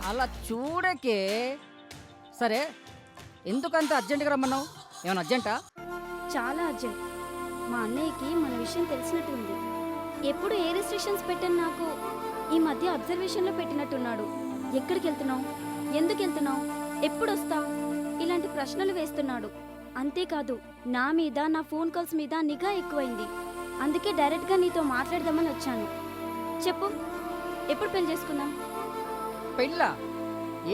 అలా చూడకే. సరే, ఎందుకంత అర్జెంటుగా రమ్మన్నావు? ఏమైనా అర్జెంటా? చాలా అర్జెంట్. మా అన్నయ్యకి మన విషయం తెలిసినట్టు ఉంది. ఎప్పుడు ఏ రెస్ట్రిక్షన్స్ పెట్టని నాకు ఈ మధ్య అబ్జర్వేషన్లో పెట్టినట్టున్నాడు. ఎక్కడికి వెళ్తున్నావు, ఎందుకు వెళ్తున్నావు, ఎప్పుడు వస్తావు, ఇలాంటి ప్రశ్నలు వేస్తున్నాడు. అంతేకాదు నా మీద, నా ఫోన్ కాల్స్ మీద నిఘా ఎక్కువైంది. అందుకే డైరెక్ట్గా నీతో మాట్లాడదామని వచ్చాను. చెప్పు, ఎప్పుడు పెళ్లి చేసుకుందాం? పెళ్ళా?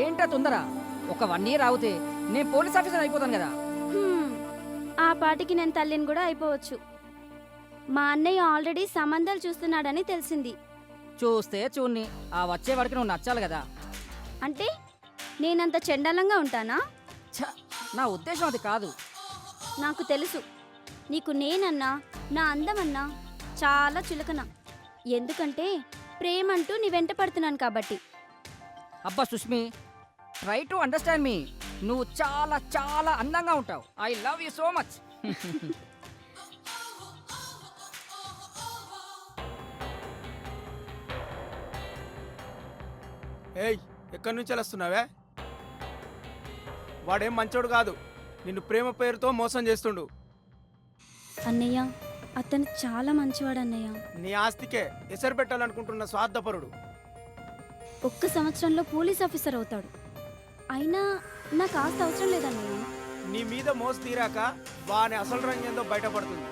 ఏంటా తొందర? ఒక 1 year ఆగితే నేను పోలీస్ ఆఫీసర్ అయిపోతాను కదా. హ్మ్, ఆ పాటికి నేను తల్లిని కూడా అయిపోవచ్చు. మా అన్నయ్య ఆల్రెడీ సంబంధాలు చూస్తున్నాడని తెలిసింది. చూస్తే చూన్ని, ఆ వచ్చేవాడికి నువ్వు నచ్చాలి కదా. అంటే నేనంత చెండాలంగా ఉంటానా? ఛ, నా ఉద్దేశం అది కాదు. నాకు తెలుసు, నీకు నేనన్నా, నా అందమన్నా చాలా చులకన. ఎందుకంటే ప్రేమంటూ నీ వెంట పడుతున్నాను కాబట్టి. అబ్బా సుష్మి, ట్రై టు అండర్స్టాండ్ మీ. నువ్వు చాలా చాలా అందంగా ఉంటావు. I love you so much. ఏయ్, ఎక్కడి నుంచి వస్తున్నావే? వాడేం మంచోడు కాదు, నిన్ను ప్రేమ పేరుతో మోసం చేస్తుండు. అన్నయ్య, అతను చాలా మంచివాడు అన్నయ్య. నీ ఆస్తికే ఎసరు పెట్టాలనుకుంటున్న స్వార్థపరుడు. 1 సంవత్సరంలో పోలీస్ ఆఫీసర్ అవుతాడు. అయినా నాకు ఆస్తి అవసరం లేదన్నయ్య. నీ మీద మోసు తీరాక వాని అసలు రంగేందో బయటపడుతుంది.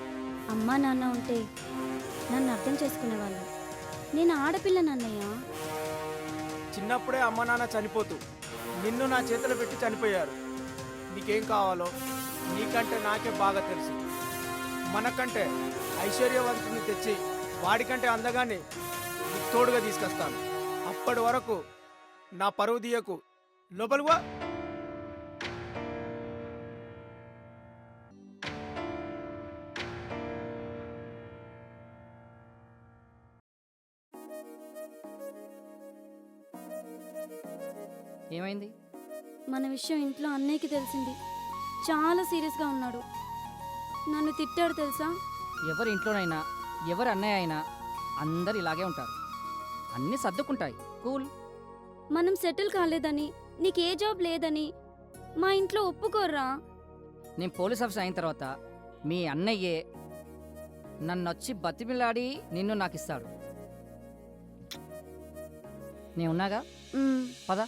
అమ్మా నాన్న ఉంటే నన్ను అర్థం చేసుకునేవాళ్ళు. నేను ఆడపిల్లనన్నయ్య. చిన్నప్పుడే అమ్మ నాన్న చనిపోతూ నిన్ను నా చేతిలో పెట్టి చనిపోయారు. నీకేం కావాలో నీకంటే నాకే బాగా తెలుసు. మనకంటే ఐశ్వర్యవంతుని తెచ్చి వాడికంటే అందగానే నీకు తోడుగా తీసుకొస్తాను. అప్పటి వరకు నా పరువు తీయకు. లోపలివా. ఏమైంది? మన విషయం ఇంట్లో అన్నయ్యకి తెలిసింది. చాలా సీరియస్గా ఉన్నాడు. నన్ను తిట్టాడు తెలుసా? ఎవరి ఇంట్లోనైనా, ఎవరి అన్నయ్య అయినా అందరు ఇలాగే ఉంటారు. అన్నీ సర్దుకుంటాయి. కూల్. మనం సెటిల్ కాలేదని, నీకే జాబ్ లేదని మా ఇంట్లో ఒప్పుకోర్రా. నేను పోలీస్ ఆఫీసర్ అయిన తర్వాత మీ అన్నయ్యే నన్నొచ్చి బతిమిలాడి నిన్ను నాకు ఇస్తాడు. నేను ఉన్నాగా. పద.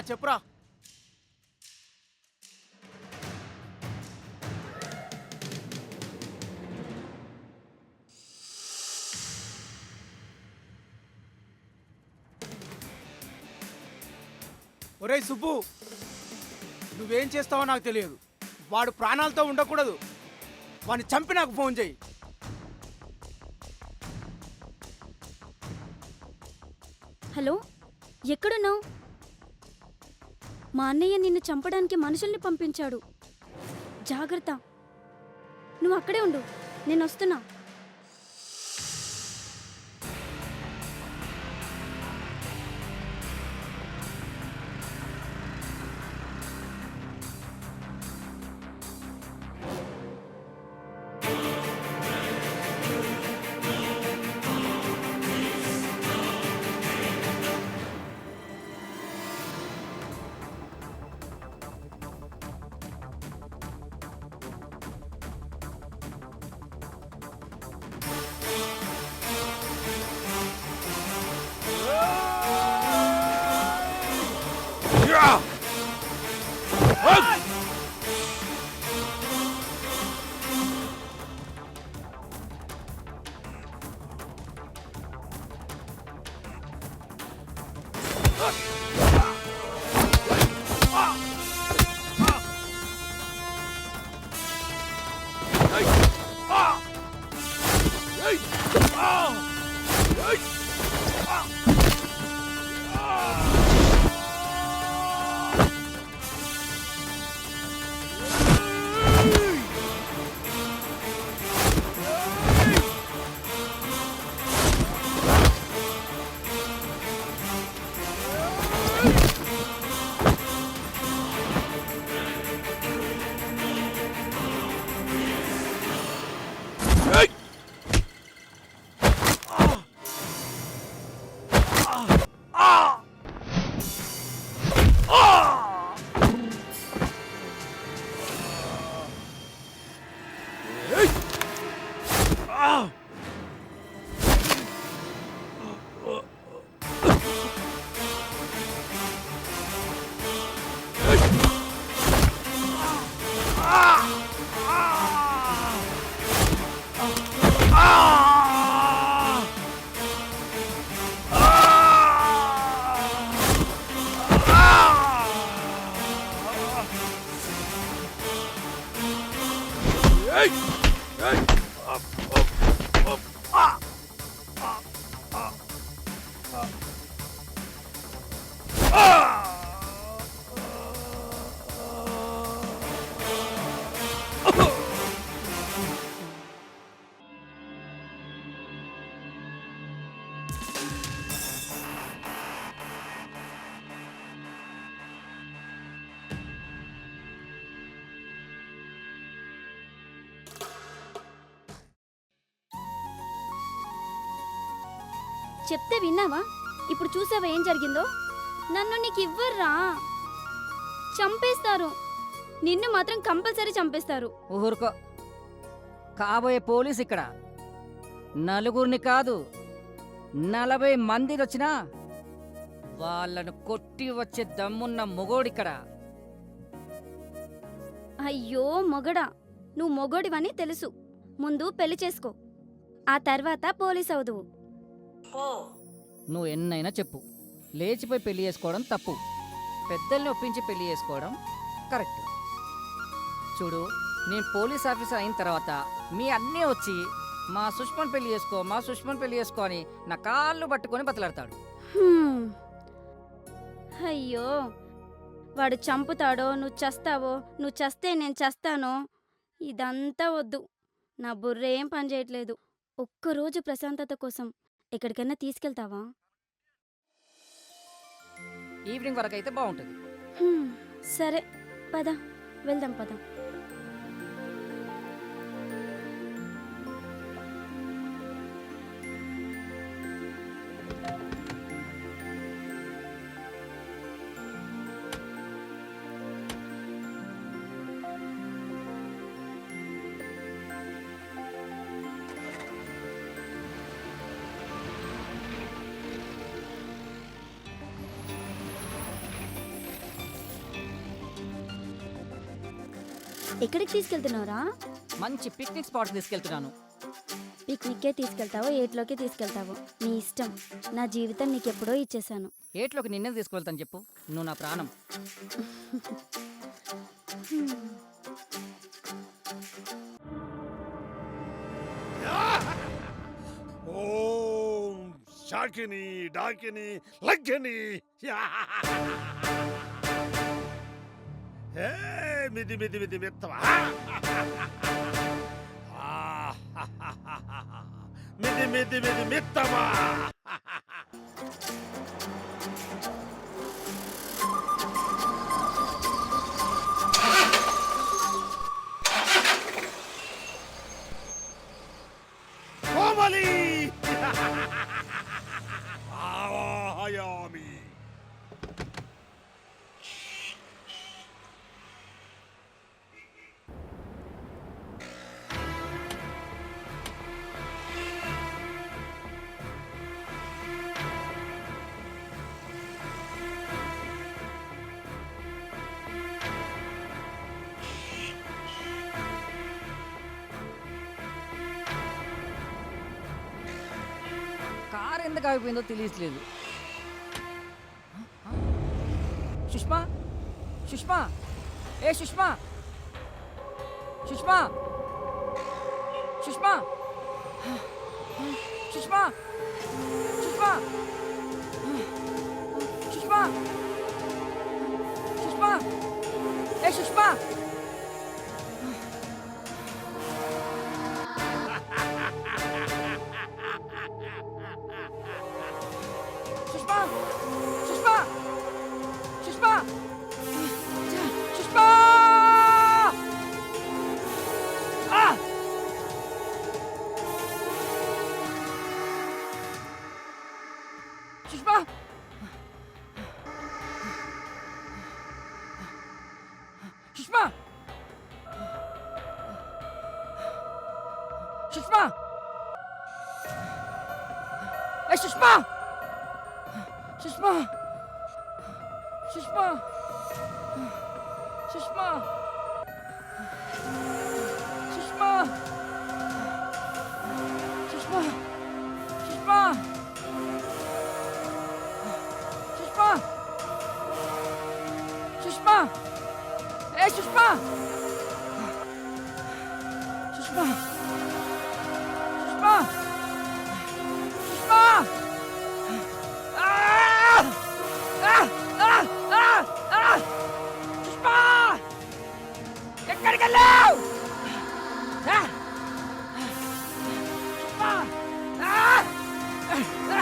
చెప్పురా. ఒరేయ్ సుబ్బు, నువ్వేం చేస్తావో నాకు తెలియదు. వాడు ప్రాణాలతో ఉండకూడదు. వాడిని చంపి నాకు ఫోన్ చేయి. హలో, ఎక్కడున్నావు? మా అన్నయ్య నిన్ను చంపడానికి మనుషుల్ని పంపించాడు. జాగ్రత్త. నువ్వు అక్కడే ఉండు, నేను వస్తున్నా. చెప్తే విన్నావా? ఇప్పుడు చూసావా ఏం జరిగిందో? నన్ను నీకు ఇవ్వర్రా, చంపేస్తారు. నిన్ను మాత్రం కంపల్సరీ చంపేస్తారు. ఊరుకో. కాబోయే పోలీస్ ఇక్కడ నలుగురిని కాదు 40 మందిని వచ్చినా వాళ్ళను కొట్టి వచ్చే దమ్మున్న మొగోడిక్కడ. అయ్యో మొగడా, నువ్వు మొగోడివని తెలుసు. ముందు పెళ్లి చేసుకో, ఆ తర్వాత పోలీస్ అవుదువు. నువ్వు ఎన్నైనా చెప్పు, లేచిపోయి పెళ్లి చేసుకోవడం తప్పు, పెద్దల్ని ఒప్పించి పెళ్లి చేసుకోవడం కరెక్ట్. చూడు, నేను పోలీస్ ఆఫీసర్ అయిన తర్వాత మీ అన్నీ వచ్చి మా సుష్మన్ పెళ్లి చేసుకో, మా సుష్మన్ పెళ్లి చేసుకో అని నా కాళ్ళు పట్టుకొని బతలాడతాడు. హ్మ్. అయ్యో, వాడు చంపుతాడో, నువ్వు చస్తావో, నువ్వు చస్తే నేను చస్తానో, ఇదంతా వద్దు. నా బుర్ర ఏం పని చేయట్లేదు. ఒక్కరోజు ప్రశాంతత కోసం ఎక్కడికైనా తీసుకెళ్తావా? ఈవినింగ్ వరకు అయితే బాగుంటుంది. హ్మ్, సరే పద, వెళ్దాం పద. ఎక్కడికి తీసుకెళ్తున్నావురా? మంచి పిక్నిక్ స్పాట్ తీసుకెళ్తున్నాను. పిక్నిక్కే తీసుకెళ్తావో, ఏట్లోకి తీసుకెళ్తావో నీ ఇష్టం. నా జీవితం నీకెప్పుడో ఇచ్చేశాను. ఏట్లోకి నిన్నే తీసుకెళ్తాను చెప్పు, నువ్వు నా ప్రాణం. ఓం శాకిని డాకిని లగ్గిని హే మిది మిది మిది మిత్తవా మిది మిది మిది మిత్తవా కోమలి ఆవాహయామి కారు ఎందుకు ఆగిపోయిందో తెలియట్లేదు. సుష్మా, సుష్మా, ఏ సుష్మా, సుష్మా, సుష్మా, సుష్మా, సుష్మా, సుష్మా, సుష్మా, ఏ సుష్మా. సుష్మా, సుష్మా, సుష్మా, సుష్మా. ఆ! సుష్మా, సుష్మా, సుష్మా, ఏ సుష్మా, సుష్మా, సుష్మా, సుష్మా, సుష్మా, సుష్మా, సుష్మా, సుష్మా, సుష్మా, ఏ సుష్మా, సుష్మా! సుష్మా! ఆ! ఆ! ఆ! ఆ! ఆ! సుష్మా! ఎక్కడికెళ్ళావు? ఆ! సుష్మా! ఆ! ఆ!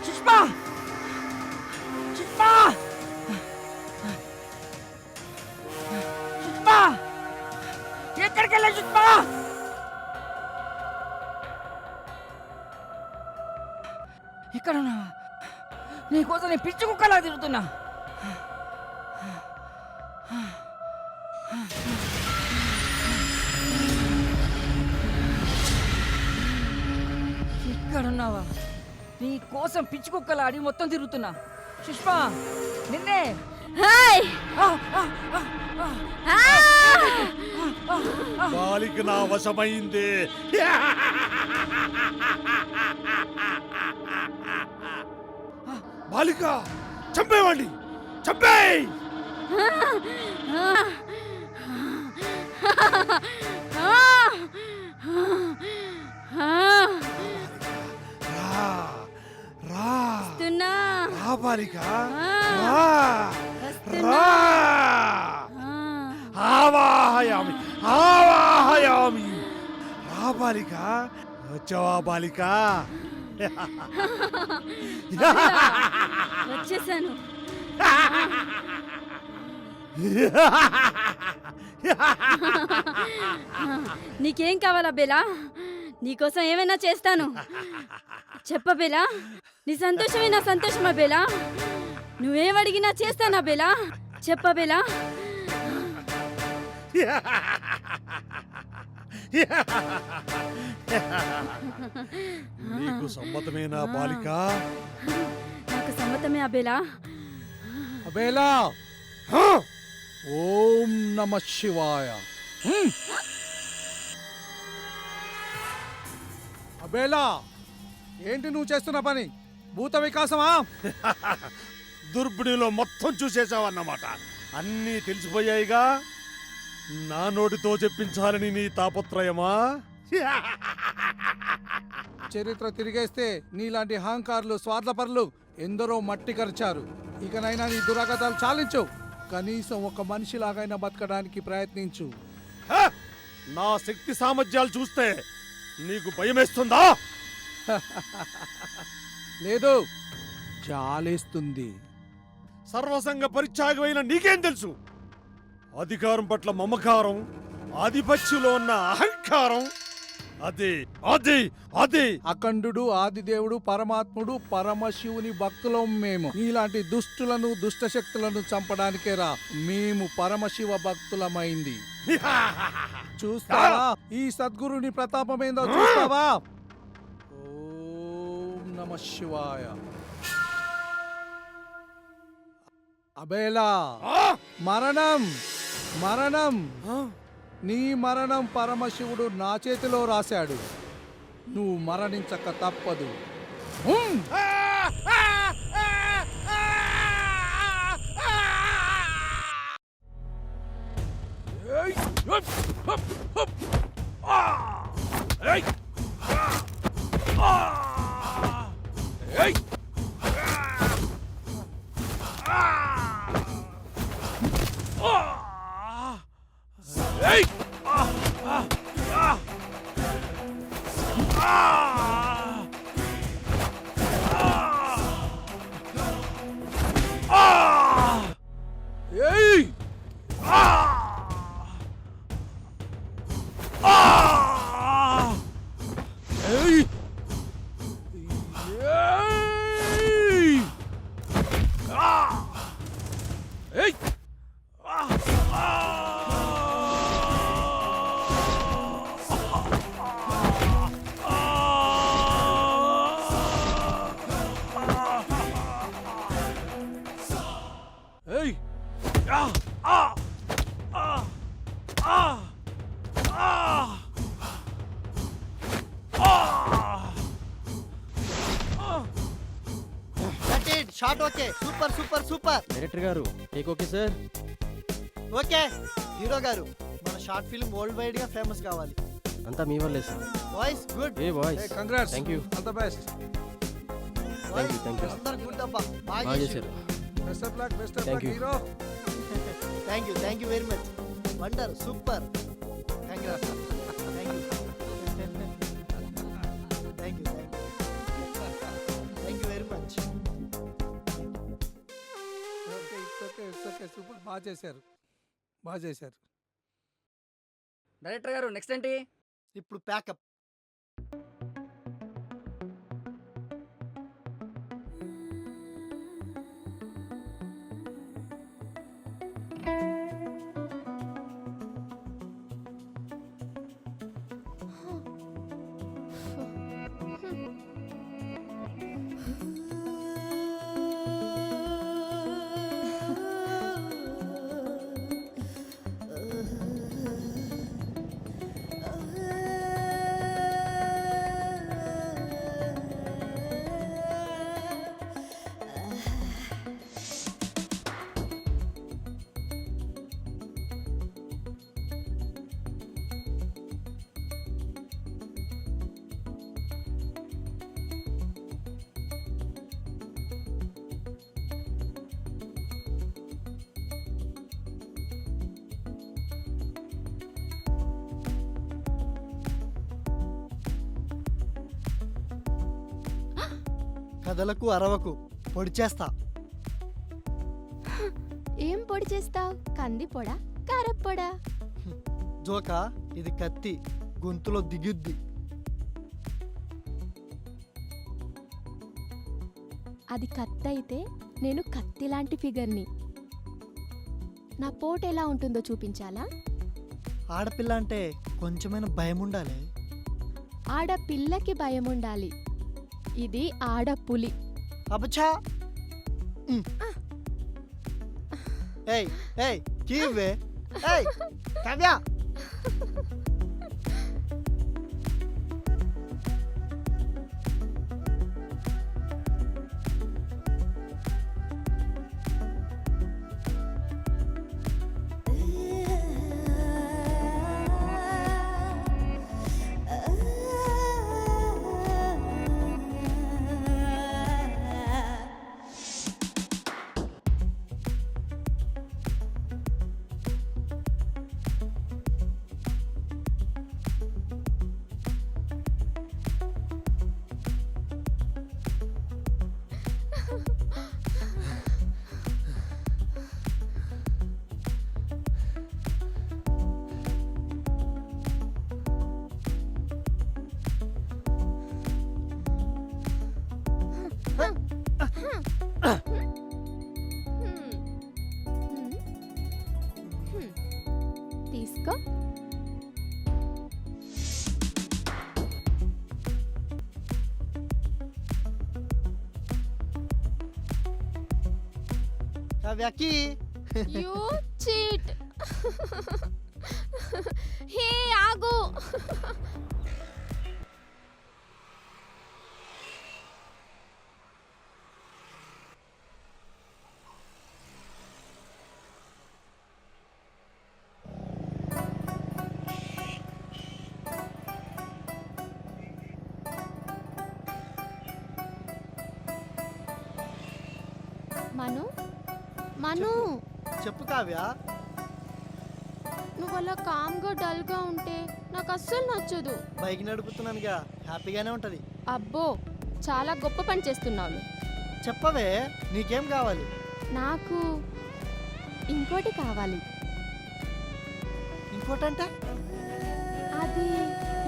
సుష్మా! సుష్మా! సుష్మా! ఎక్కడికెళ్ళా సుష్మా? ఇక్కడ ఉన్నావా? నీకోసం నేను పిచ్చి కుక్కలా తిరుగుతున్నా. ఇక్కడ ఉన్నావా? నీ కోసం పిచ్చి కుక్కలా అడిగి మొత్తం తిరుగుతున్నా. సుష్మా, నిన్నే. హాయ్! ఆ, ఆ, ఆ, ఆ. బాలిక నా వశమైంది. బాలిక చంపేవాడి, చంపేయ్. రా రా వస్తున్నా. రా బాలిక, ఆ. రా వస్తున్నా. రా. ఆ. ఆవాహయామి, ఆవాహయామి. రా బాలిక, వచ్చావా బాలిక? వచ్చేసాను. నీకేం కావాలా బేలా? నీకోసం ఏమైనా చేస్తాను. చెప్ప బేలా, నీ సంతోషమే నా సంతోషమా బేలా? నువ్వేమడిగినా చేస్తానా బేలా? చెప్ప బేలా. నీకు సమ్మతమేనా బాలిక? నాకు సమ్మతమే అబేలా. అబేలా, హ? ఓం నమ శివాయ. అబేలా, ఏంటి నువ్వు చేస్తున్న పని? భూత వికాసమా? దుర్బిణిలో మొత్తం చూసేశావన్నమాట. అన్నీ తెలిసిపోయాయిగా. నా నోటితో చెప్పించాలని నీ తాపత్రయమా? చరిత్ర తిరిగేస్తే నీలాంటి అహంకారులు, స్వార్థపరులు ఎందరో మట్టి కరిచారు. ఇకనైనా నీ దురాగతాలు చాలించు. కనీసం ఒక మనిషిలాగైనా బతకడానికి ప్రయత్నించు. హ? నా శక్తి సామర్థ్యాలు చూస్తే నీకు భయమేస్తుందా? లేదు, చాలేస్తుంది. సర్వసంగ పరిత్యాగమైన నీకేం తెలుసు? అధికారం పట్ల మమకారం, ఆధిపత్యంలో ఉన్న అహంకారం, అది అది అది అఖండుడు, ఆదిదేవుడు, పరమాత్ముడు, పరమశివుని భక్తులం మేము. నీలాంటి దుష్టులను, దుష్టశక్తులను చంపడానికేరా మేము పరమశివ భక్తులమైంది. చూస్తావా ఈ సద్గురుని ప్రతాపమేందో? చూస్తావా? ఓం నమ శివాయ. అబేలా, ఆ? మరణం మరణం ఆ? నీ మరణం పరమశివుడు నా చేతిలో రాశాడు. నువ్వు మరణించక తప్పదు. Hmm. Shot okay, super super super. Director గారు take okay sir. Okay hero గారు, మన షార్ట్ ఫిల్మ్ వరల్డ్ వైడ్ గా ఫేమస్ కావాలి. అంతా మీ వల్లే sir. Voice good, a voice. Congrats, thank you. All the best. Voice thank you. అందరు good అబ్బా, బాగా బాగా చేశారు. చేశారు. Best of luck, best of Thank luck you. Hero. Thank you very much. Wonder, super, congrats. Thank you thank you thank you very much. Okay, it's okay super, బాగా చేశారు, బాగా చేశారు. డైరెక్టర్ గారు నెక్స్ట్ ఏంటి? ఇప్పుడు ప్యాకప్. కథలకు అరవకు, పొడి చేస్తా. ఏం పొడి చేస్తావు? కంది పొడా, కారప్పొడా? జోకా, ఇది కత్తి, గొంతులో దిగుద్ది. అది కత్తి అయితే నేను కత్తి లాంటి ఫిగర్ని. నా పోటు ఎలా ఉంటుందో చూపించాలా? ఆడపిల్ల అంటే కొంచెమైనా భయం ఉండాలి. ఆడపిల్లకి భయం ఉండాలి. ఇది ఆడపులి. అబచా. ఏయ్ ఏయ్ కీవే, ఏయ్ కావ్య. తీసుకో. కావ్యకి యూ చీట్. హే ఆగు. మను, మను, చెప్పు కావ్య. నువ్వు అలా కామ్గా డల్గా ఉంటే నాకు అస్సలు నచ్చదు. బైక్ నడుపుతున్నానుగా, హ్యాపీగానే ఉంటది. అబ్బో, చాలా గొప్ప పని చేస్తున్నావు. చెప్పవే, నీకేం కావాలి? నాకు ఇంకోటి కావాలి. ఇంకోటంటే? అది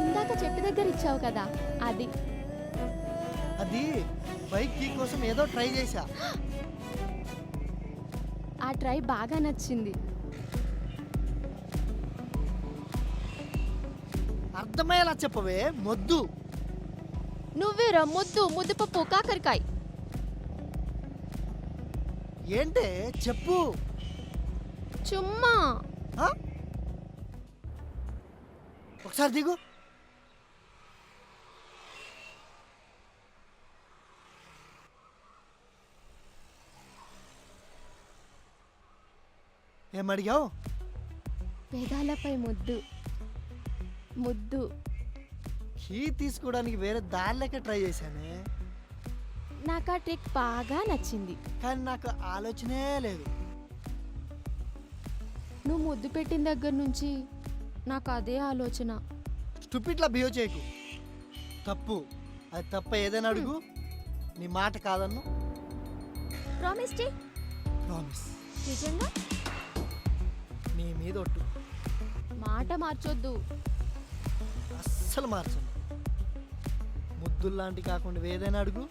ఇందాక చెట్టు దగ్గర ఇచ్చావు కదా, అది. అది బైక్ కీ కోసం ఏదో ట్రై చేశా. ఆ ట్రై బాగా నచ్చింది. అర్థమయ్యేలా చెప్పవే, మొద్దు. నువ్వేరా ముద్దు, ముద్దుపప్పు, కాకరకాయ. ఏంటే చెప్పు. చుమ్మా. ఆ? ఒకసారి దిగు. ఏమడిగావు? పెదాలపై ముద్దు ముద్దు. కీ తీసుకోవడానికి వేరే దారి లెక్క ట్రై చేశానే, నాకు ఆ ట్రిక్ బాగా నచ్చింది. కానీ నాకు ఆలోచనే లేదు. నువ్వు ముద్దు పెట్టిన దగ్గర నుంచి నాకు అదే ఆలోచన. స్టూపిడ్లా బిహేవ్ చేయకు. తప్పు, అది తప్ప ఏదైనా అడుగు, నీ మాట కాదన్ను. ప్రామిస్ చే. ప్రామిస్. నిజంగా నీ మీద ఒట్టు. మాట మార్చొద్దు. అస్సలు మార్చను. ముద్దుల్లాంటి కాకుండా ఏదైనా అడుగు,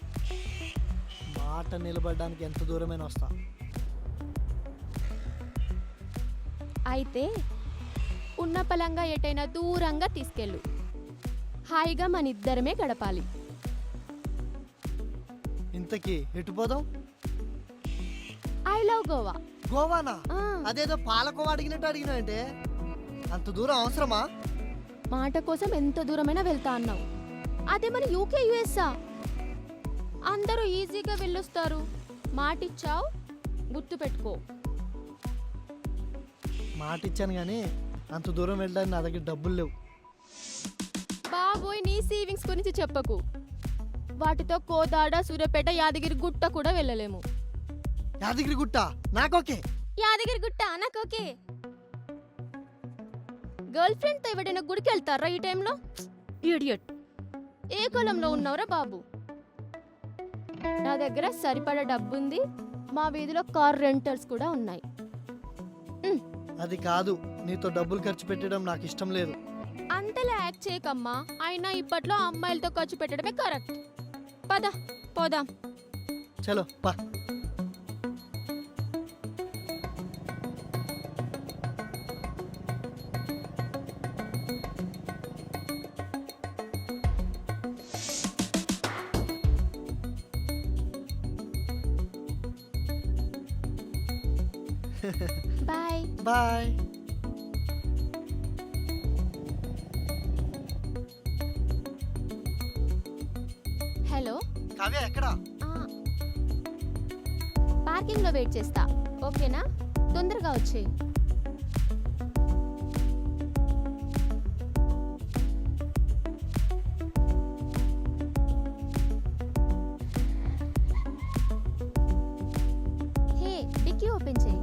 మాట నిలబడడానికి ఎంత దూరమైనా వస్తా. అయితే ఉన్న పలంగా ఎటైనా దూరంగా తీసుకెళ్ళు. హాయిగా మన ఇద్దరమే గడపాలి. ఇంతకీ ఎటు పోదాం? I love Goa. గోవానా? ఆ, అదేదో పాలకోవా అడిగినట్టు అడిగినావంటే, అంత దూరం అవసరమా? మాట కోసం ఎంత దూరమైనా వెళ్తా అన్నావు. అదే మన యూకే యుఎస్ఆ, అందరూ ఈజీగా వెళ్ళొస్తారు. మాటిచ్చావు, గుర్తు పెట్టుకో. మాట ఇచ్చాను కానీ అంత దూరం వెళ్ళడానికి నా దగ్గర డబ్బులు లేవు. బాబోయ్, నీ సేవింగ్స్ గురించి చెప్పకు. వాటితో కోదాడ, సూర్యాపేట, యాదగిరి గుట్ట కూడా వెళ్ళలేము. యాదగిరి గుట్ట నాకోకే. యాదగిరి గుట్ట నాకు ఓకే. గర్ల్ ఫ్రెండ్ తో ఎవడైనా గుడికి వెళ్తారా ఈ టైంలో? ఇడియట్. ఏ కులంలో ఉన్నావురా బాబు? నా దగ్గర సరిపడా డబ్బుంది. మా వీధిలో కార్ రెంటల్స్ కూడా ఉన్నాయి. అది కాదు, నీతో డబ్బులు ఖర్చు పెట్టడం నాకు ఇష్టం లేదు. అంతలా యాక్ట్ చేయకమ్మా. అయినా ఇప్పట్లో అమ్మాయిలతో ఖర్చు పెట్టడమే కరెక్ట్. పద పోదాం. చలో పా. బాయ్. బాయ్. హలో. కావ్య ఎక్కడా? పార్కింగ్ లో వెయిట్ చేస్తా, ఓకేనా? తొందరగా వచ్చే. హే, డిక్కీ ఓపెన్ చేయి.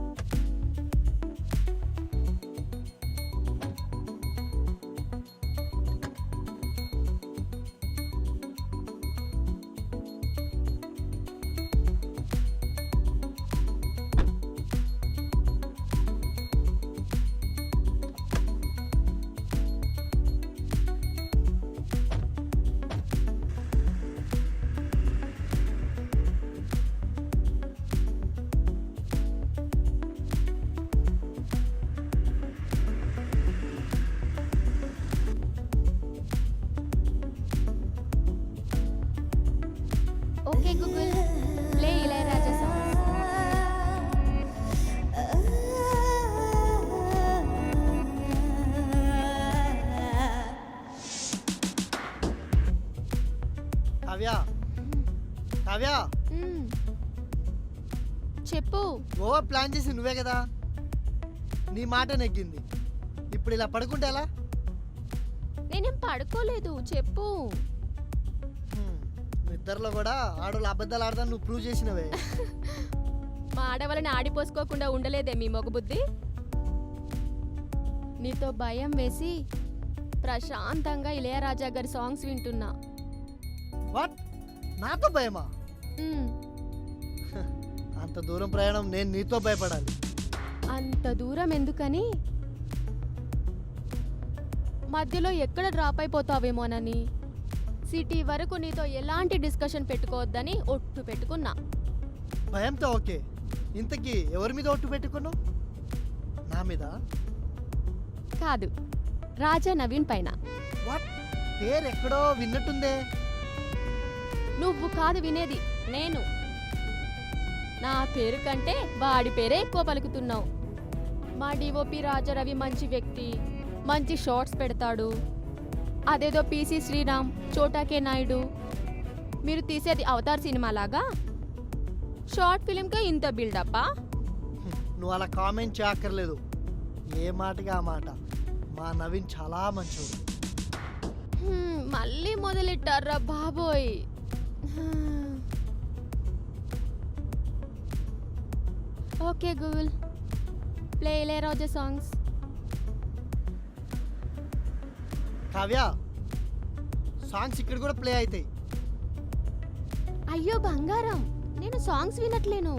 Okay Google, play Ilaiyaraaja songs. Kavya, Kavya, చెప్పు. గోవా ప్లాన్ చేసి నువ్వే కదా, నీ మాట నెగ్గింది. ఇప్పుడు ఇలా పడుకుంటే ఎలా? నేనేం పడుకోలేదు, చెప్పు. నిద్రలో కూడా ఆడవాళ్ళు అబద్ధాలు ఆడదాన్ని నువ్వు ప్రూవ్ చేసినవే. మా ఆడవాళ్ళని ఆడిపోసుకోకుండా ఉండలేదే మీ మొగబుద్ధి. నీతో భయం వేసి ప్రశాంతంగా ఇళయరాజా గారి సాంగ్స్ వింటున్నా. వాట్? నాతో భయమా? మ్మ్. అంత దూరం ప్రయాణం నేను నీతో భయపడాలి? అంత దూరం ఎందుకని, మధ్యలో ఎక్కడ డ్రాప్ అయిపోతావేమోనని సిటీ వరకు నీతో ఎలాంటి డిస్కషన్ పెట్టుకోవద్దని ఒట్టు పెట్టుకున్నా. భయంతో ఓకే. ఇంతకీ ఎవరి మీద ఒట్టు పెట్టుకున్నావు? నా మీద కాదు, రాజా నవీన్ పైన. వాట్? పేరు ఎక్కడో విన్నట్టుందే. నువ్వు కాదు వినేది, నేను. నా పేరు కంటే వాడి పేరే ఎక్కువ పలుకుతున్నావు. మా డిఓపి రాజారవి మంచి వ్యక్తి, మంచి షార్ట్స్ పెడతాడు. అదేదో పీసీ శ్రీరామ్, చోటాకే నాయుడు, మీరు తీసేది అవతార్ సినిమా లాగా షార్ట్ ఫిలింకే ఇంత బిల్డప్పా? నువ్వు అలా కామెంట్ చేయక్కర్లేదు. ఏ మాటగా ఆ మాట. మా నవీన్ చాలా మంచోడు. మళ్ళీ మొదలెట్టారా బాబోయ్. Okay Google, play Ilaiyaraaja songs. Kavya, songs ఇక్కడ కూడా ప్లే అవుతాయి. అయ్యో బంగారం, నేను సాంగ్స్ వినట్లేను.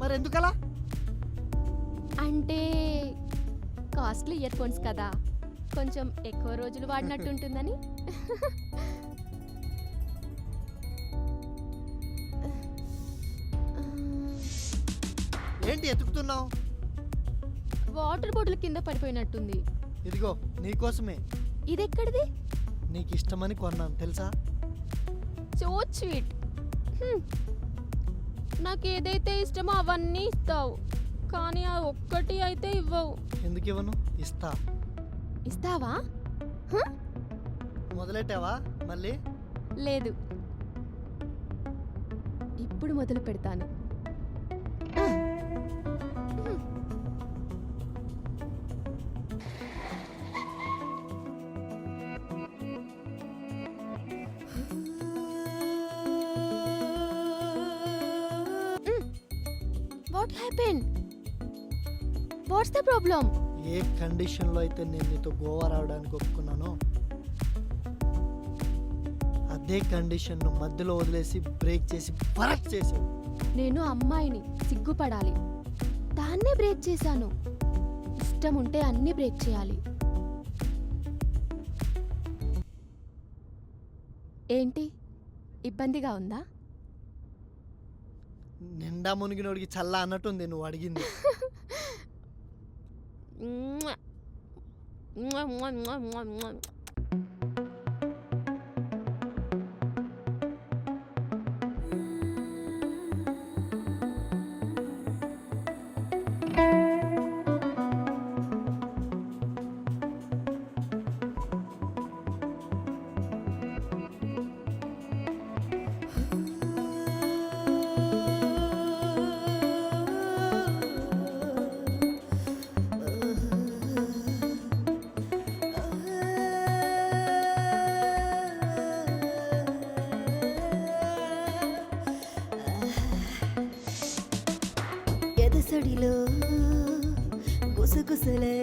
మరి ఎందుకలా? అంటే కాస్ట్లీ ఇయర్ ఫోన్స్ కదా, కొంచెం ఎక్కువ రోజులు వాడినట్టుంటుందని. ఏంటి ఎతుకుతున్నావు? వాటర్ బాటిల్ కింద పడిపోయినట్టుంది. ఇదిగో నీకోసమే. ఇదెక్కడిది? నీకు ఇష్టమని కొన్నాను తెలుసా? So sweet. నాకు ఏదైతే ఇష్టమో అవన్నీ ఇస్తావు, కానీ ఆ ఒక్కటి అయితే ఇవ్వవు. ఎందుకు ఇవ్వను? ఇస్తా. ఇస్తావా? మొదలెట్టావా మళ్ళీ? లేదు, ఇప్పుడు మొదలు పెడతాను. What happened? What's the problem? ఏ కండిషన్లో అయితే నేను నీతో గోవా రావడానికి ఒప్పుకున్నానో అదే కండిషన్ను మధ్యలో వదిలేసి బ్రేక్ చేసి బరక్ చేసావు. నేను అమ్మాయిని, సిగ్గుపడాలి. దాన్నే బ్రేక్ చేశాను. ఇష్టం ఉంటే అన్ని బ్రేక్ చేయాలి. ఏంటి, ఇబ్బందిగా ఉందా? నిండా మునిగినోడికి చల్ల అన్నట్టుంది నువ్వు అడిగింది. ఎదసడిలో గుసగుసలే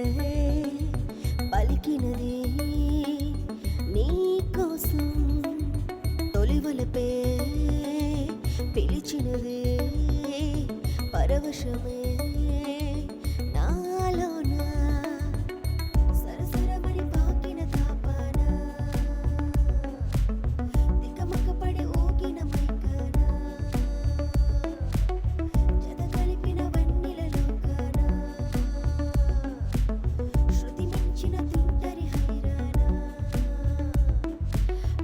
పలికినది నీ కోసం, తొలివలపే పిలిచినది పరవశమే నాలోన, సరసరమని పాకిన తాపాన, తికమకపడి ఊగిన మైకాన, జత కలిపిన వన్నెలలోకాన, శృతి మించిన తుంటరి హైరాణ,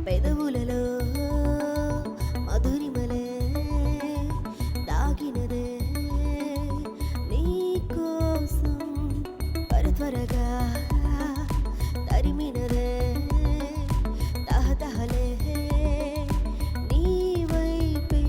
పెదవులలో మధురిమలే దాగినదే నీ కోసం, త్వరగా తరిమినదే తహతహలే నీ వైపే.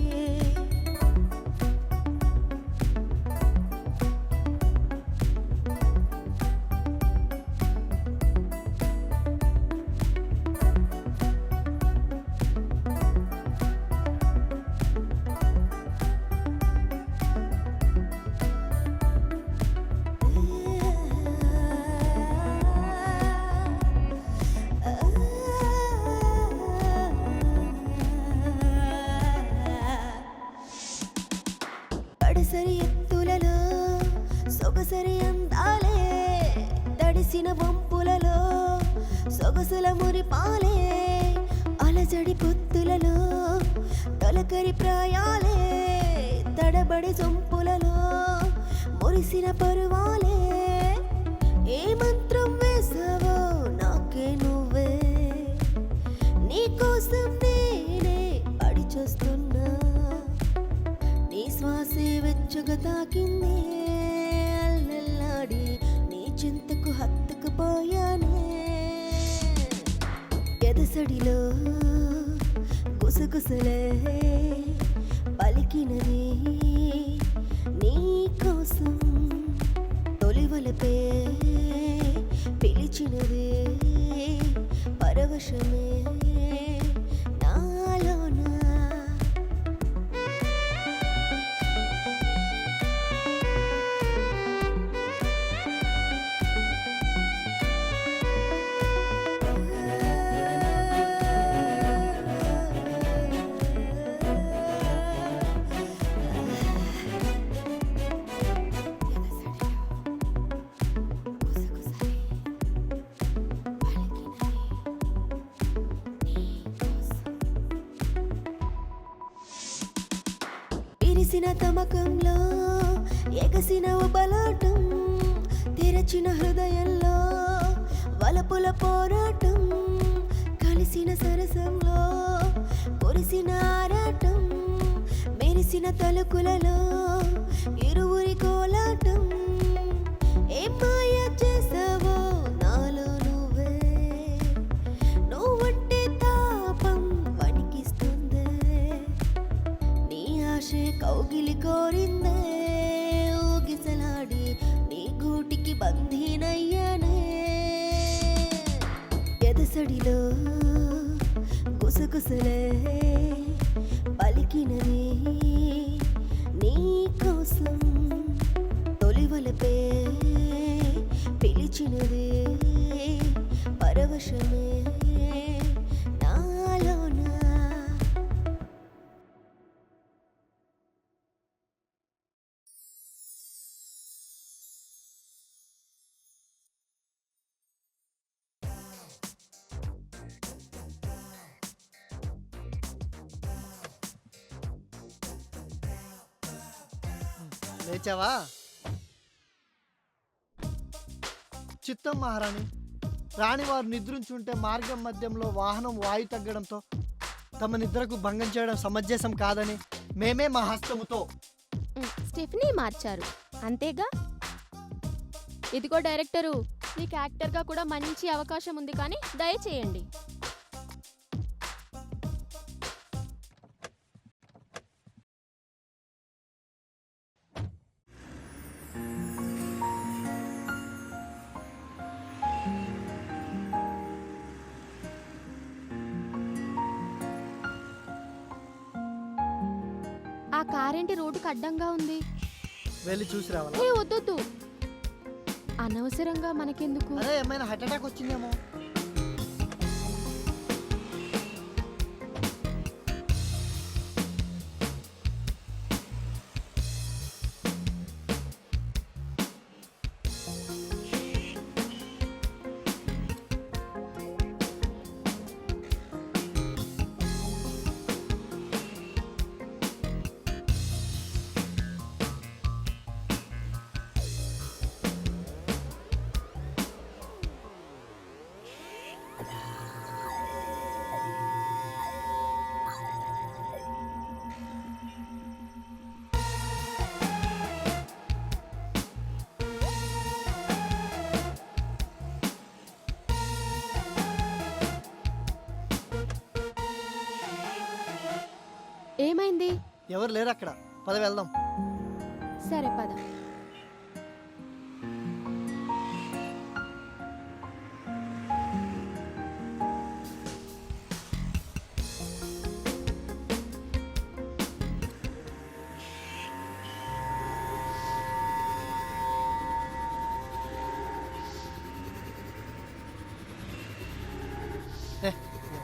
పడసరి ఎత్తులలో సొగసరి అందాలే, తడిసిన వంపులలో సొగసుల మురిపాలే, అలజడి పొత్తులలో తొలకరి ప్రాయాలే, తడబడి సొంపులలో మురిసిన పరువాలే, ఏ మంత్రం వేసావో నాకే నువ్వే, నీకోసం నేనే అడిచొస్తున్నా, నీ శ్వాసే వెచ్చగా తాకిందే, అల్లల్లాడి నీ చింతకు హత్తుకుపోయానే, ఎదసడిలో గుసగుసలే పలికినది నీ కోసం. విరిసిన తమకంలో ఎగసిన బలాటం, తెరచిన హృదయంలో వలపుల పోరాటం, కలిసిన సరసంలో కురిసిన ఆరాటం, మెరిసిన తలుకులలో ఇరువురి కోలాటం. ఏం మాయ చేసావో నాలో నువ్వే, నువ్వంటే తాపం వణికిస్తుందే, నీ ఆశే కౌగిలి కోరిందే, ఊగిసలాడి నీ గూటికి బందీనయ్యానే. ఎదసడిలో గుసగుసలే పలికినది నీ కోసం, తొలివలపే పిలిచినది పరవశమే నాలోనా. లేచావా? చిత్తం మహారాణి, రాణివారు నిద్రించుంటే మార్గం మధ్యంలో వాహనం వాయు తగ్గడంతో తమ నిద్రకు భంగం చేయడం సమంజసం కాదని మేమే మా హస్తముతో స్టెఫనీ మార్చారు అంతేగా. ఇదిగో డైరెక్టరు, నీకు యాక్టర్గా కూడా మంచి అవకాశం ఉంది, కానీ దయచేయండి. ఆ కారేంటి రోడ్డుకు అడ్డంగా ఉంది? వెళ్ళి చూసి రావాలా? ఏ వద్దొద్దు, అనవసరంగా మనకెందుకు. అదే ఏమైనా హార్ట్ అటాక్ వచ్చిందేమో. ఏమైంది? ఎవరు లేరు అక్కడ, పద వెళ్దాం. సరే పద.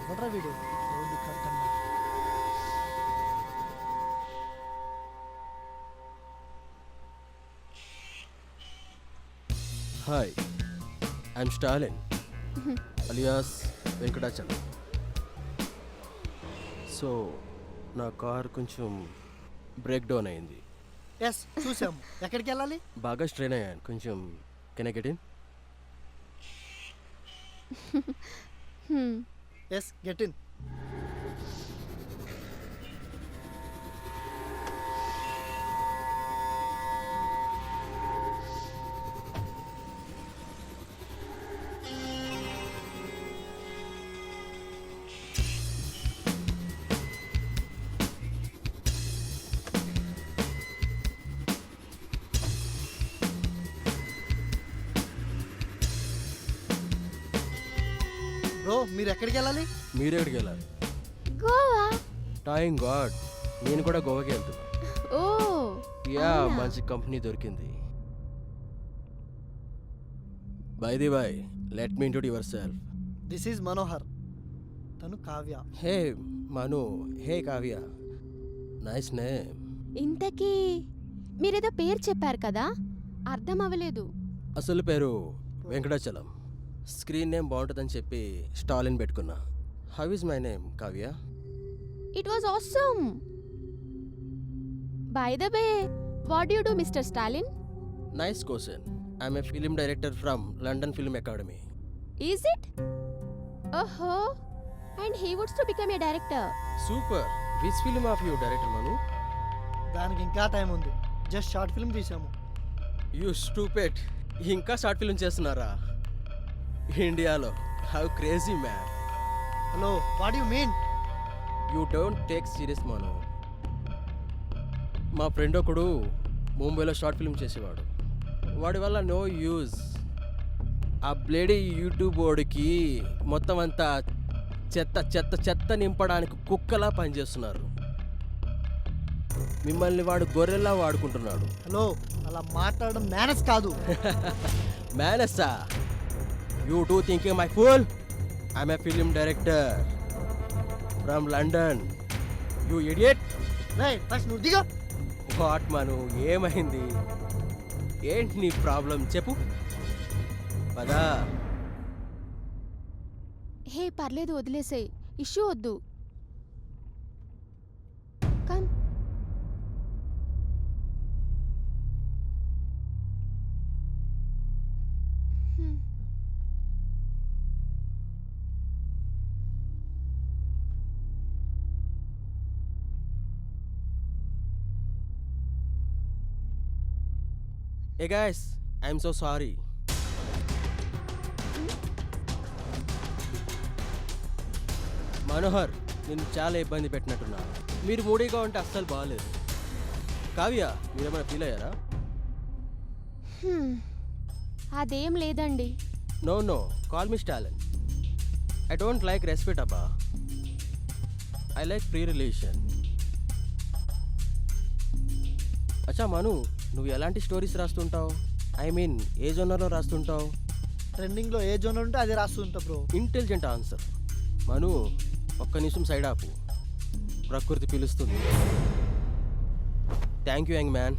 ఎవడ్రా వీడు? రోడ్డు కట్టంగా. Hi, I'm Stalin alias Venkatachalam. So నా కార్ కొంచెం బ్రేక్ డౌన్ అయింది. ఎస్, చూసాము. ఎక్కడికి వెళ్ళాలి? బాగా స్ట్రెయిన్ అయ్యాను కొంచెం. Can I get in? Yes, get in. Bro, మీరు ఎక్కడికి వెళ్ళాలి? మీరు ఎక్కడికి వెళ్ళాలి? గోవా. థాంక్ గాడ్, నేను కూడా గోవాకి వెళ్తున్నా. ఓ యా, అవునా? మంచి కంపెనీ దొరికింది. By the by, let me introduce your self. This is Manohar, తను కావ్య. హే మను, హే కావ్య, నైస్ నేమ్. ఇంతకీ మీరేదో పేరు చెప్పారు కదా, అర్థం అవ్వలేదు. అసలు పేరు వెంకటాచలం. స్క్రీన్ నేమ్ బాగుంటుందని చెప్పి స్టాలిన్ పెట్టుకున్నా. How is my name Kavya? It was awesome. By the way what you do mister Stalin? Nice question. I'm a film director from London film academy. Is it? ఓహో, and he woods to become a director. Super. Which film of you director Manu? దానికి ఇంకా time ఉంది. Just short film తీసాము. You stupid. ఇంకా short film చేస్తున్నారా ఇండియాలో? How crazy man. Hello, what you mean? You don't take serious మను. మా friend ఒకడు ముంబైలో షార్ట్ ఫిల్మ్ చేసేవాడు. వాడి వల్ల నో యూజ్. ఆ బ్లేడీ యూట్యూబ్ వాడికి మొత్తం అంతా చెత్త చెత్త చెత్త నింపడానికి కుక్కలా పనిచేస్తున్నారు. మిమ్మల్ని వాడు గొర్రెల్లా వాడుకుంటున్నాడు. హలో, అలా మాట్లాడడం మేనస్ కాదు. మేనస్సా? You do thinking my fool? I'm a film director from London. You idiot. రేయ్, ఫస్ట్ నువ్వు దిగో. వాట్ మను, ఏమైంది? ఏంటి నీ ప్రాబ్లం చెప్పు. పదా. హే పర్లేదు, వదిలేసేయ్. ఇష్యూ వద్దు. Come. A guys, I'm so sorry. Manohar, నేను చాలా ఇబ్బంది పెట్టినట్టున్నాను. మీరు మూడీగా ఉంటే అస్సలు బాగాలేదు. కావ్య, మీరేమైనా ఫీల్ అయ్యారా? అదేం లేదండి. No no, call me Stalin. I don't like respect అబ్బా. I like free relation. అచ్చా మను, నువ్వు ఎలాంటి స్టోరీస్ రాస్తుంటావు? ఐ మీన్ ఏ జోనర్లో రాస్తుంటావు? ట్రెండింగ్లో ఏ జోన్ ఉంటే అది రాస్తుంటా బ్రో. Intelligent answer. మను, ఒక్క నిమిషం సైడ్ ఆపు. ప్రకృతి పిలుస్తుంది. Thank you young man.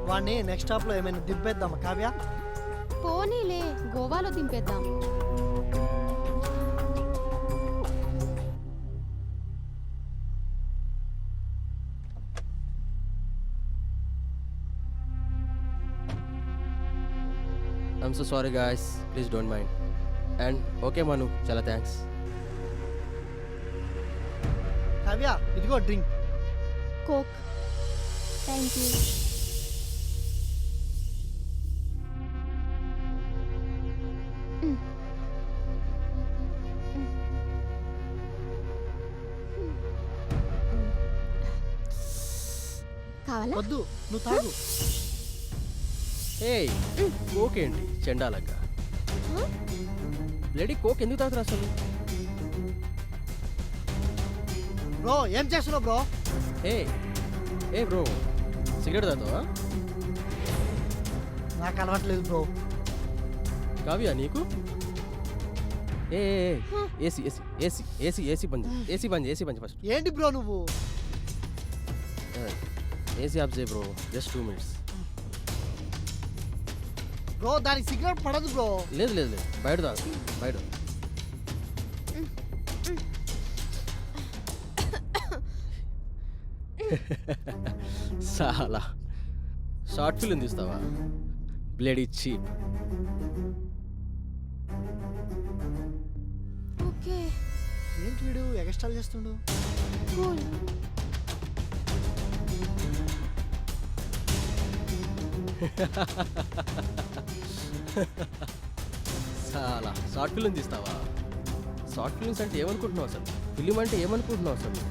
వాడిని నెక్స్ట్ స్టాప్లో ఏమైనా దింపేద్దామా కావ్య? పోనీలే, గోవాలో దింపేద్దాం. I'm so sorry guys, please don't mind. And okay Manu, చాలా థ్యాంక్స్. కావ్య, ఇదిగో డ్రింక్. కోక్. Thank you. కావాలా? వద్దు, నువ్వు తాగు. ఏయ్, కోక్ ఏంటి చెండాలంగా? లేడీ కోక్ ఎందుకు తాగుతారు అసలు? బ్రో, ఏం చేస్తున్నావు బ్రో? ఏ బ్రో, సిగరెట్ తాగుతావా? నాకు అలవాట్లేదు బ్రో. కావ్య, నీకు? ఏ AC AC AC AC AC బంద్, ఏసీ బంద్, ఏసీ బంద్ ఫస్ట్. ఏంటి బ్రో నువ్వు? ఏసీ ఆఫ్ చేయి బ్రో, జస్ట్ 2 minutes. బ్రో, దానికి సిగరెట్ పడదు బ్రో. లేదు లేదు లేదు, బయట తాగు, బయట. చాలా షార్ట్ ఫిల్మ్ తీస్తావా? Bloody cheap. ఓకే, ఏంటి వీడు ఎక్స్ట్రా చేస్తుండు? కూల్. చాలా షార్ట్ ఫిల్మ్ తీస్తావా? షార్ట్ ఫిల్మ్స్ అంటే ఏమనుకుంటున్నావు అసలు? ఫిలిం అంటే ఏమనుకుంటున్నావు అసలు?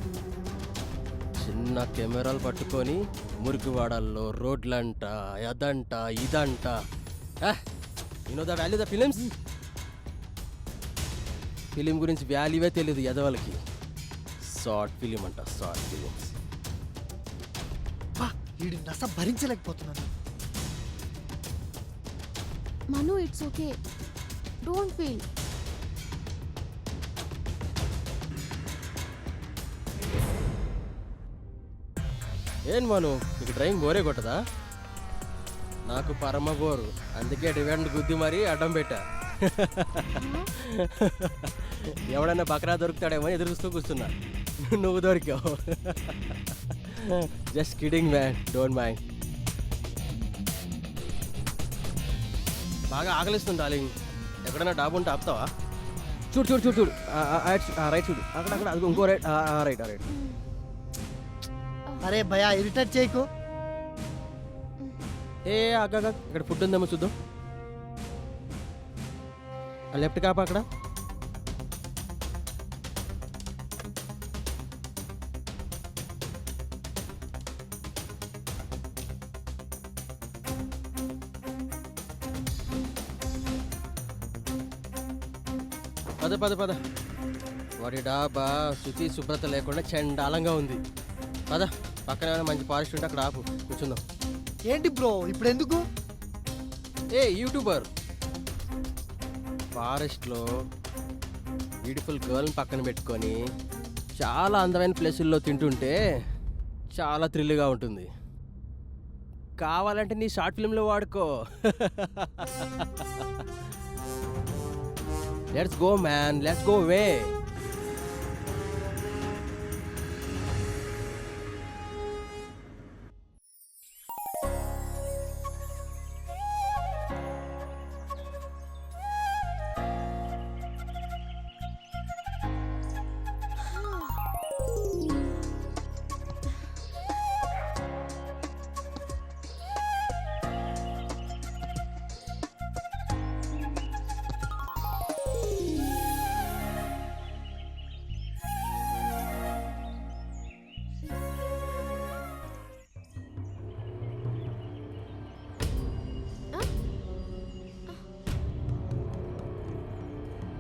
చిన్న కెమెరాలు పట్టుకొని మురికివాడల్లో రోడ్లంట, అదంట ఇదంట. You know the value the films? Film గురించి వాల్యూవే తెలియదు ఎదవలకి. షార్ట్ ఫిలిం అంట, షార్ట్ ఫిలిమ్స్. వీడి నస భరించలేకపోతున్నాను. Manu, it's okay, don't feel. ఏం మను, నీకు డ్రైవింగ్ బోరే కొట్టదా? నాకు పరమ బోరు, అందుకే డివెండ్ గుద్ది మరీ అడ్డం పెట్టా. ఎవడన్నా బకరా దొరుకుతాడేమో ఎదురు చూస్తూ కూర్చున్నా, నువ్వు దొరికావు. Just kidding man, don't mind. బాగా ఆకలిస్తుంది డార్లింగ్, ఎక్కడన్నా డాబు ఉంటే ఆపుతావా? చూడు చూడు చూడు చూడు, రైట్ చూడు, అక్కడ అక్కడ అది ఇంకో రైట్, రైట్ రైట్. అరే భయా ఇరిటేట్ చేయకు. ఏ అక్క ఇక్కడ ఫుడ్ ఉందేమో చూద్దాం. లెఫ్ట్ కాపా అక్కడ. పద పద పద. వాడి డాబా శుచి శుభ్రత లేకుండా చండాలంగా ఉంది. పద, పక్కన ఏమైనా మంచి ఫారెస్ట్ ఉంటే అక్కడ ఆపు, కూర్చుందాం. ఏంటి బ్రో ఇప్పుడు ఎందుకు? ఏ యూట్యూబర్, ఫారెస్ట్లో బ్యూటిఫుల్ గర్ల్ని పక్కన పెట్టుకొని చాలా అందమైన ప్లేసుల్లో తింటుంటే చాలా థ్రిల్గా ఉంటుంది. కావాలంటే నీ షార్ట్ ఫిల్మ్లో వాడుకో. Let's go man, let's go way.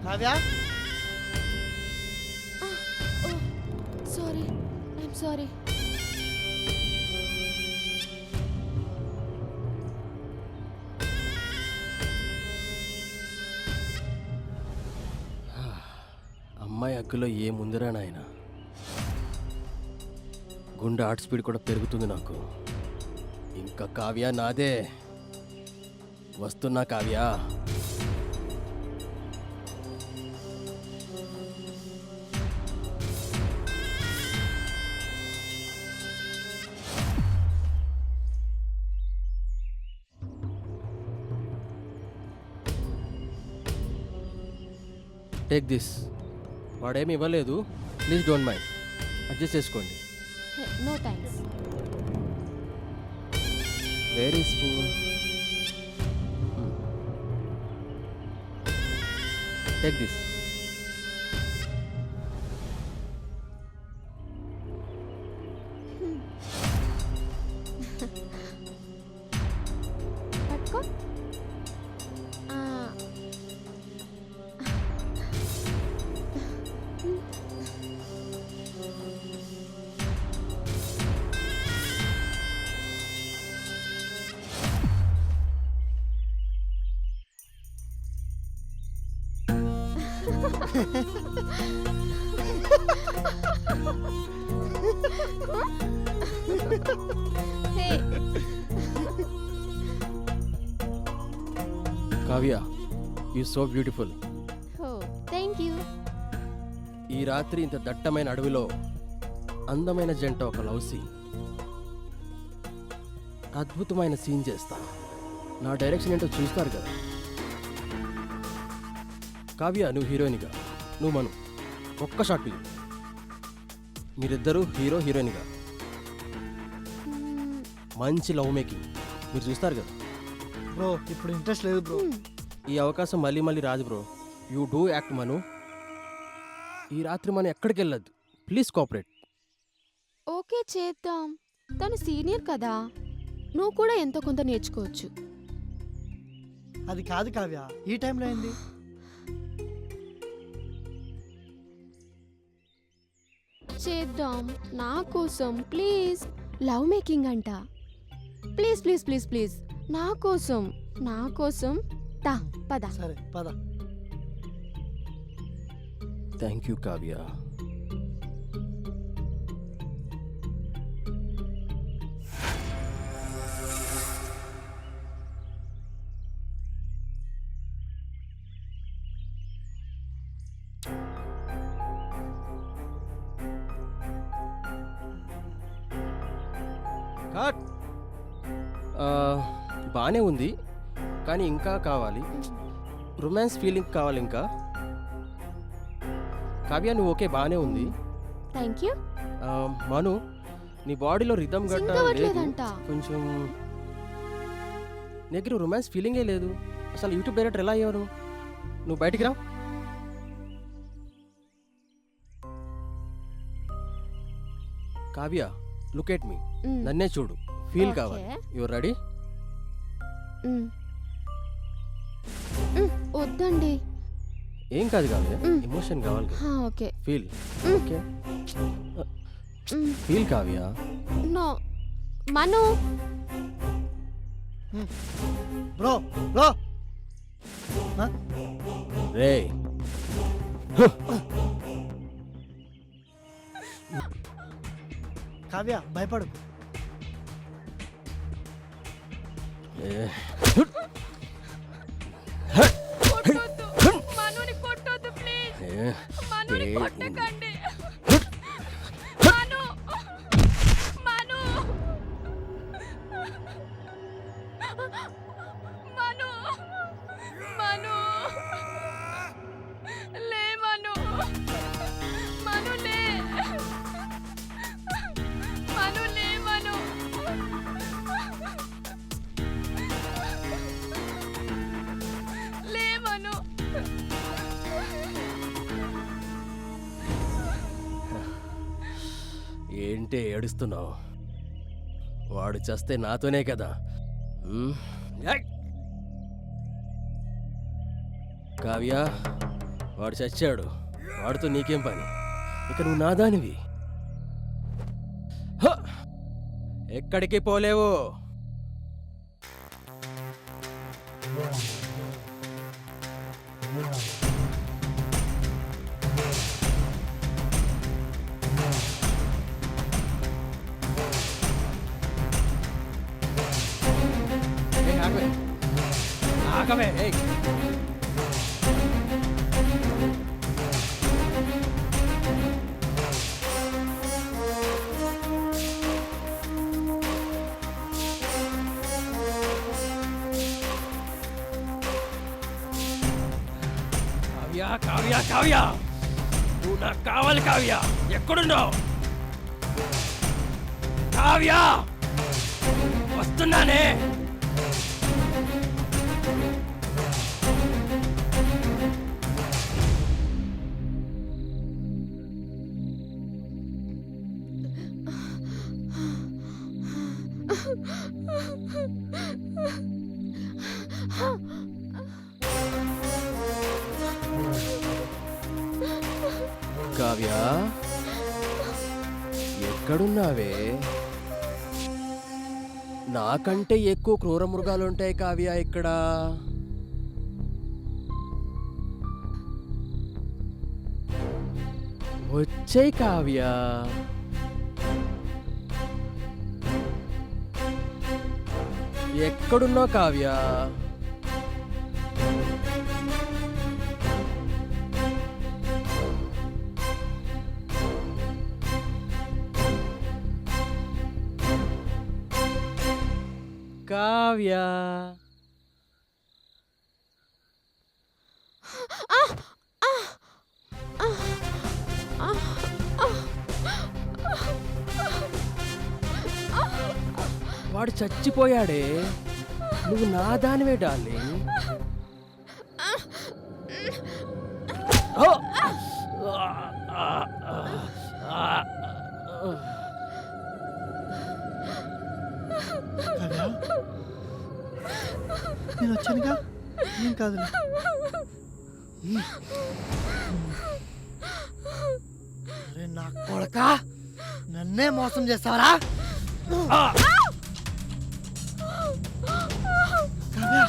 Kavya sorry, I'm sorry. అమ్మాయి హక్కులో ఏముందిరా నాయన, గుండె హార్ట్ స్పీడ్ కూడా పెరుగుతుంది నాకు. ఇంకా కావ్య నాదే. వస్తున్నా కావ్య. Take this. వాడేమి ఇవ్వలేదు, ప్లీజ్ డోంట్ మైండ్, అడ్జస్ట్ చేసుకోండి. No thanks. Very spoon. Take this. పట్టుకో. Hey. Kavya, you so beautiful. Oh, thank you. ఈ రాత్రి ఇంత దట్టమైన అడవిలో అందమైన జంట ఒక లవ్ సీన్, అద్భుతమైన సీన్ చేస్తా. నా డైరెక్షన్ ఏంటో చూస్తారు కదా. కావ్య, నువ్వు హీరోయిన్గా, నువ్వు మను, ఒక్క షాట్ పిలు. మీరిద్దరూ హీరో హీరోయిన్గా మంచి లవ్ మేకింగ్ మీరు చూస్తారు కదా. బ్రో ఇప్పుడు ఇంట్రెస్ట్ లేదు బ్రో. ఈ అవకాశం మళ్ళీ మళ్ళీ రాదు బ్రో. యూ డూ యాక్ట్ మను. ఈ రాత్రి మనం ఎక్కడికి వెళ్ళొద్దు, ప్లీజ్ కోఆపరేట్. ఓకే చేద్దాం, తను సీనియర్ కదా, నువ్వు కూడా ఎంతో కొంత నేర్చుకోవచ్చు. అది కాదు కావ్య, ఈ టైంలో ఏంది? చేద్దాం, నా కోసం ప్లీజ్. లవ్ మేకింగ్ అంట, ప్లీజ్ ప్లీజ్ ప్లీజ్ ప్లీజ్, నా కోసం నా కోసం. తా పద. సరే పద. Thank you Kavya. కట్. బాగానే ఉంది కానీ ఇంకా కావాలి. రొమాన్స్ ఫీలింగ్ కావాలి ఇంకా. కావ్య నువ్వు ఓకే బాగానే ఉంది. Thank you. మను నీ బాడీలో రిథమ్ గట్ట సింక్ లేదు. అవ్వట్లేదంట. కొంచెం దగ్గర రొమాన్స్ ఫీలింగే లేదు. అసలు యూట్యూబ్ డైరెక్టర్ ఎలా అయ్యావు నువ్వు బయటికి రా. కావ్య లుక్ ఎట్ మీ, నన్నే చూడు, ఫీల్ Okay. కావాలి. Your ready? వద్దండి. ఏం కాదు కావ్య, Mm. ఎమోషన్ కావాలి కదా. Okay. Feel okay, feel Kavya. No Manu. Bro bro రే కావ్య భయపడు. మనుని కొట్టొద్దు ప్లీజ్. మనుని కొట్టకండి. మను మను మను మను లే మను మను లే మను లే మను లే మను. ఏంటి ఏడుస్తున్నావు? వాడు చస్తే నాతోనే కదా. హ్మ్? ఏయ్! కావ్య వాడు చచ్చాడు, వాడితో నీకేం పని? ఇక నువ్వు నాదానివి, హ! ఎక్కడికి పోలేవు. ఆగవే. ఏయ్! కావ్య కావ్య కావ్య, నువ్వు నాకు కావాలి కావ్య. ఎక్కడున్నావు కావ్య? వస్తున్నానే. కావ్య ఎక్కడున్నావే? నాకంటే ఎక్కువ క్రూర మృగాలుంటాయి కావ్య ఇక్కడ. వచ్చేయ్ కావ్య. ఎక్కడున్నావు కావ్య? కావ్య వాడు చచ్చిపోయాడే, నువ్వు నా దానివే డార్లింగ్. ఓ! కావ్య నేను వచ్చానుగా, ఏం కాదులే. అరే నా కొడక, నన్నే మోసం చేస్తావరా? కావ్య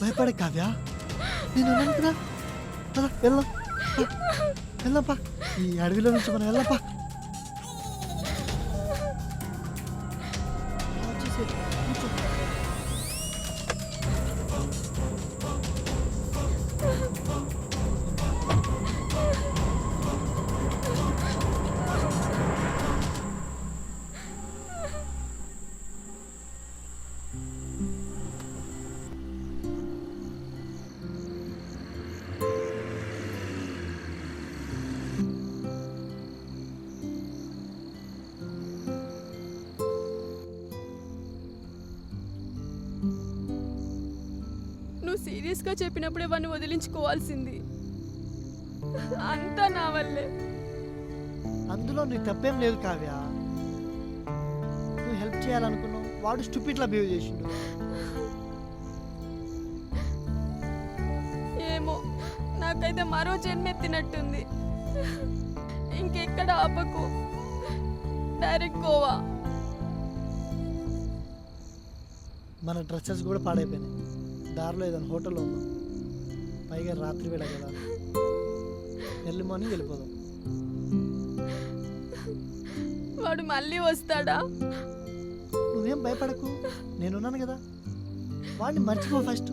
భయపడే కావ్య, నేను ఉన్నాను కదా. వెళ్దాం వెళ్దాంపా, ఈ అడవిలో నుంచి మనం వెళ్దాంపా. నువ్వు సీరియస్గా చెప్పినప్పుడే వాడిని వదిలించుకోవాల్సింది. అంతా నా వల్లే. అందులో నీ తప్పేం లేదు కావ్య. నువ్వు హెల్ప్ చేయాలనుకున్నావు, వాడు స్టూపిడ్లా బిహేవ్ చేసిండు. ఏమో, నాకైతే మరో జన్మెత్తినట్టుంది. ఇంకెక్కడ ఆపకు, డైరెక్ట్ గోవా. మన డ్రెస్సెస్ కూడా పాడైపోయినాయి. దారిలో ఏదైనా హోటల్లో ఉందాం. పైగా రాత్రి వేళ కదా, ఎర్లీ మార్నింగ్ వెళ్ళిపోదాం. వాడు మళ్ళీ వస్తాడా? నువ్వేం భయపడకు, నేనున్నాను కదా. వాడిని మర్చిపో ఫస్ట్.